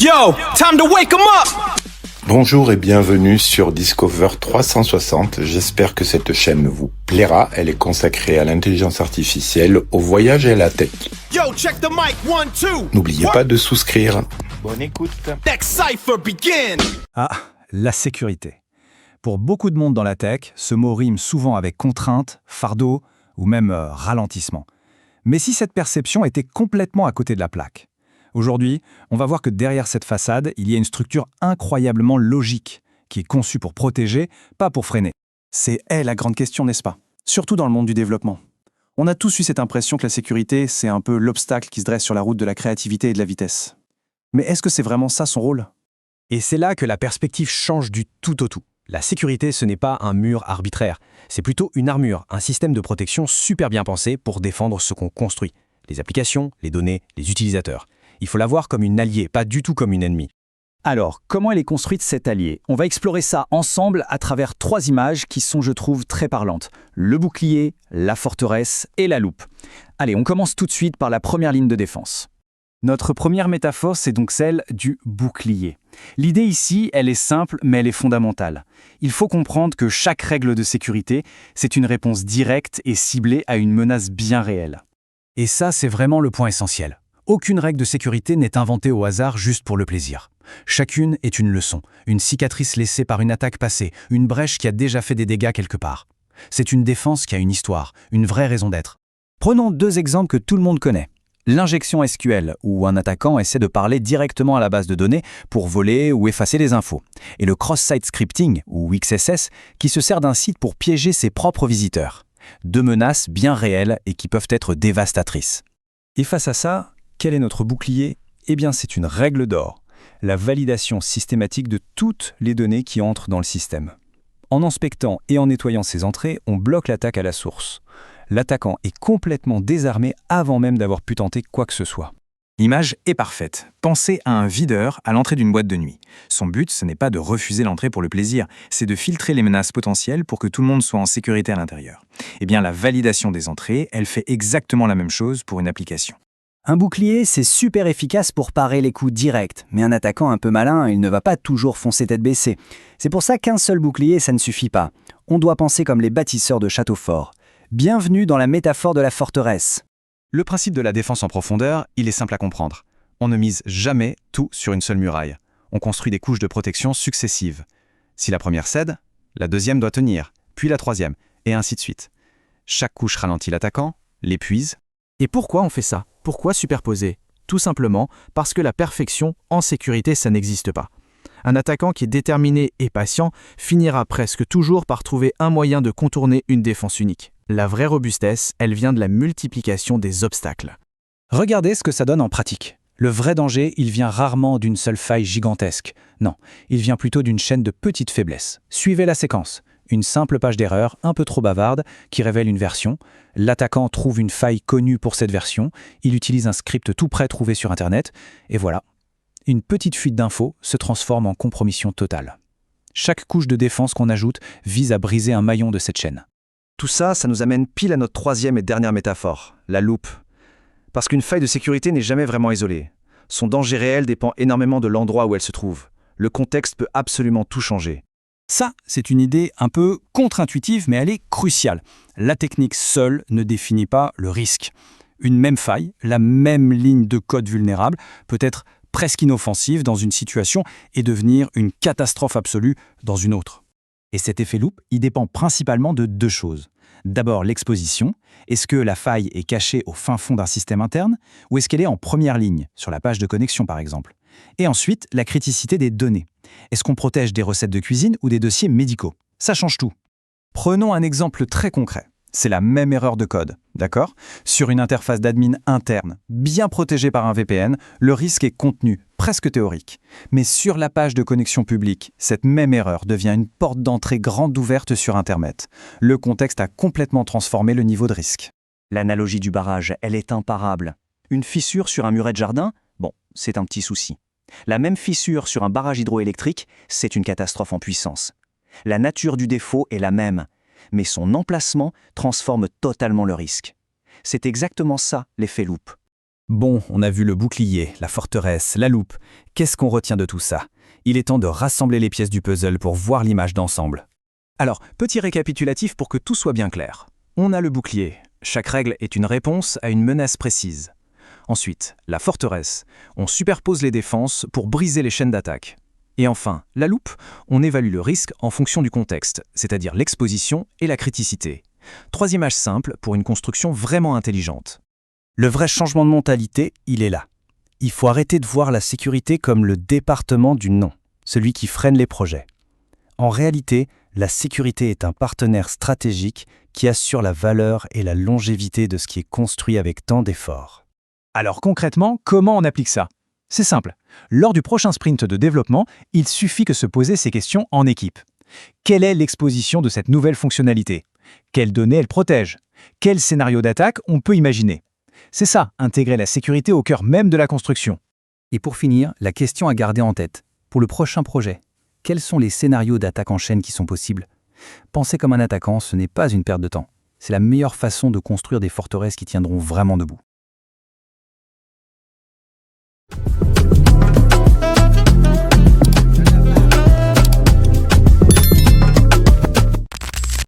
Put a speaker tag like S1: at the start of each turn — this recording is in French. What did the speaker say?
S1: Yo, time to wake 'em up!
S2: Bonjour et bienvenue sur Discover 360. J'espère que cette chaîne vous plaira. Elle est consacrée à l'intelligence artificielle, au voyage et à la tech.
S1: Yo, check the mic, 1, 2.
S2: N'oubliez pas de souscrire. Bonne écoute.
S1: Next cipher begin.
S3: Ah, la sécurité. Pour beaucoup de monde dans la tech, ce mot rime souvent avec contrainte, fardeau ou même ralentissement. Mais si cette perception était complètement à côté de la plaque? Aujourd'hui, on va voir que derrière cette façade, il y a une structure incroyablement logique, qui est conçue pour protéger, pas pour freiner.
S4: C'est la grande question, n'est-ce pas? Surtout dans le monde du développement. On a tous eu cette impression que la sécurité, c'est un peu l'obstacle qui se dresse sur la route de la créativité et de la vitesse. Mais est-ce que c'est vraiment ça son rôle?
S3: Et c'est là que la perspective change du tout au tout. La sécurité, ce n'est pas un mur arbitraire, c'est plutôt une armure, un système de protection super bien pensé pour défendre ce qu'on construit. Les applications, les données, les utilisateurs. Il faut la voir comme une alliée, pas du tout comme une ennemie.
S4: Alors, comment elle est construite cette alliée? On va explorer ça ensemble à travers 3 images qui sont, je trouve, très parlantes. Le bouclier, la forteresse et la loupe. Allez, on commence tout de suite par la première ligne de défense. Notre première métaphore, c'est donc celle du bouclier. L'idée ici, elle est simple, mais elle est fondamentale. Il faut comprendre que chaque règle de sécurité, c'est une réponse directe et ciblée à une menace bien réelle.
S3: Et ça, c'est vraiment le point essentiel. Aucune règle de sécurité n'est inventée au hasard juste pour le plaisir. Chacune est une leçon, une cicatrice laissée par une attaque passée, une brèche qui a déjà fait des dégâts quelque part. C'est une défense qui a une histoire, une vraie raison d'être.
S4: Prenons 2 exemples que tout le monde connaît. L'injection SQL, où un attaquant essaie de parler directement à la base de données pour voler ou effacer les infos. Et le cross-site scripting, ou XSS, qui se sert d'un site pour piéger ses propres visiteurs. 2 menaces bien réelles et qui peuvent être dévastatrices. Et face à ça, quel est notre bouclier? Eh bien, c'est une règle d'or, la validation systématique de toutes les données qui entrent dans le système. En inspectant et en nettoyant ces entrées, on bloque l'attaque à la source. L'attaquant est complètement désarmé avant même d'avoir pu tenter quoi que ce soit.
S3: L'image est parfaite. Pensez à un videur à l'entrée d'une boîte de nuit. Son but, ce n'est pas de refuser l'entrée pour le plaisir, c'est de filtrer les menaces potentielles pour que tout le monde soit en sécurité à l'intérieur. Eh bien, la validation des entrées, elle fait exactement la même chose pour une application.
S4: Un bouclier, c'est super efficace pour parer les coups directs, mais un attaquant un peu malin, il ne va pas toujours foncer tête baissée. C'est pour ça qu'un seul bouclier, ça ne suffit pas. On doit penser comme les bâtisseurs de châteaux forts. Bienvenue dans la métaphore de la forteresse.
S3: Le principe de la défense en profondeur, il est simple à comprendre. On ne mise jamais tout sur une seule muraille. On construit des couches de protection successives. Si la première cède, la deuxième doit tenir, puis la troisième, et ainsi de suite. Chaque couche ralentit l'attaquant, l'épuise.
S5: Et pourquoi on fait ça? Pourquoi superposer? Tout simplement parce que la perfection en sécurité, ça n'existe pas. Un attaquant qui est déterminé et patient finira presque toujours par trouver un moyen de contourner une défense unique. La vraie robustesse, elle vient de la multiplication des obstacles.
S4: Regardez ce que ça donne en pratique. Le vrai danger, il vient rarement d'une seule faille gigantesque. Non, il vient plutôt d'une chaîne de petites faiblesses. Suivez la séquence. Une simple page d'erreur, un peu trop bavarde, qui révèle une version. L'attaquant trouve une faille connue pour cette version. Il utilise un script tout prêt trouvé sur Internet. Et voilà. Une petite fuite d'infos se transforme en compromission totale. Chaque couche de défense qu'on ajoute vise à briser un maillon de cette chaîne.
S6: Tout ça, ça nous amène pile à notre 3e et dernière métaphore, la loupe. Parce qu'une faille de sécurité n'est jamais vraiment isolée. Son danger réel dépend énormément de l'endroit où elle se trouve. Le contexte peut absolument tout changer.
S4: Ça, c'est une idée un peu contre-intuitive, mais elle est cruciale. La technique seule ne définit pas le risque. Une même faille, la même ligne de code vulnérable, peut être presque inoffensive dans une situation et devenir une catastrophe absolue dans une autre. Et cet effet loupe, il dépend principalement de 2 choses. D'abord, l'exposition. Est-ce que la faille est cachée au fin fond d'un système interne ou est-ce qu'elle est en première ligne, sur la page de connexion par exemple? Et ensuite, la criticité des données. Est-ce qu'on protège des recettes de cuisine ou des dossiers médicaux? Ça change tout. Prenons un exemple très concret. C'est la même erreur de code, d'accord? Sur une interface d'admin interne, bien protégée par un VPN, le risque est contenu, presque théorique. Mais sur la page de connexion publique, cette même erreur devient une porte d'entrée grande ouverte sur Internet. Le contexte a complètement transformé le niveau de risque.
S7: L'analogie du barrage, elle est imparable. Une fissure sur un muret de jardin, bon, c'est un petit souci. La même fissure sur un barrage hydroélectrique, c'est une catastrophe en puissance. La nature du défaut est la même, mais son emplacement transforme totalement le risque. C'est exactement ça l'effet loupe.
S4: Bon, on a vu le bouclier, la forteresse, la loupe. Qu'est-ce qu'on retient de tout ça? Il est temps de rassembler les pièces du puzzle pour voir l'image d'ensemble. Alors, petit récapitulatif pour que tout soit bien clair. On a le bouclier. Chaque règle est une réponse à une menace précise. Ensuite, la forteresse. On superpose les défenses pour briser les chaînes d'attaque. Et enfin, la loupe, on évalue le risque en fonction du contexte, c'est-à-dire l'exposition et la criticité. 3 images simples pour une construction vraiment intelligente. Le vrai changement de mentalité, il est là. Il faut arrêter de voir la sécurité comme le département du non, celui qui freine les projets. En réalité, la sécurité est un partenaire stratégique qui assure la valeur et la longévité de ce qui est construit avec tant d'efforts.
S3: Alors concrètement, comment on applique ça? C'est simple. Lors du prochain sprint de développement, il suffit que se poser ces questions en équipe. Quelle est l'exposition de cette nouvelle fonctionnalité? Quelles données elle protège? Quel scénario d'attaque on peut imaginer? C'est ça, intégrer la sécurité au cœur même de la construction.
S4: Et pour finir, la question à garder en tête. Pour le prochain projet, quels sont les scénarios d'attaque en chaîne qui sont possibles? Penser comme un attaquant, ce n'est pas une perte de temps. C'est la meilleure façon de construire des forteresses qui tiendront vraiment debout.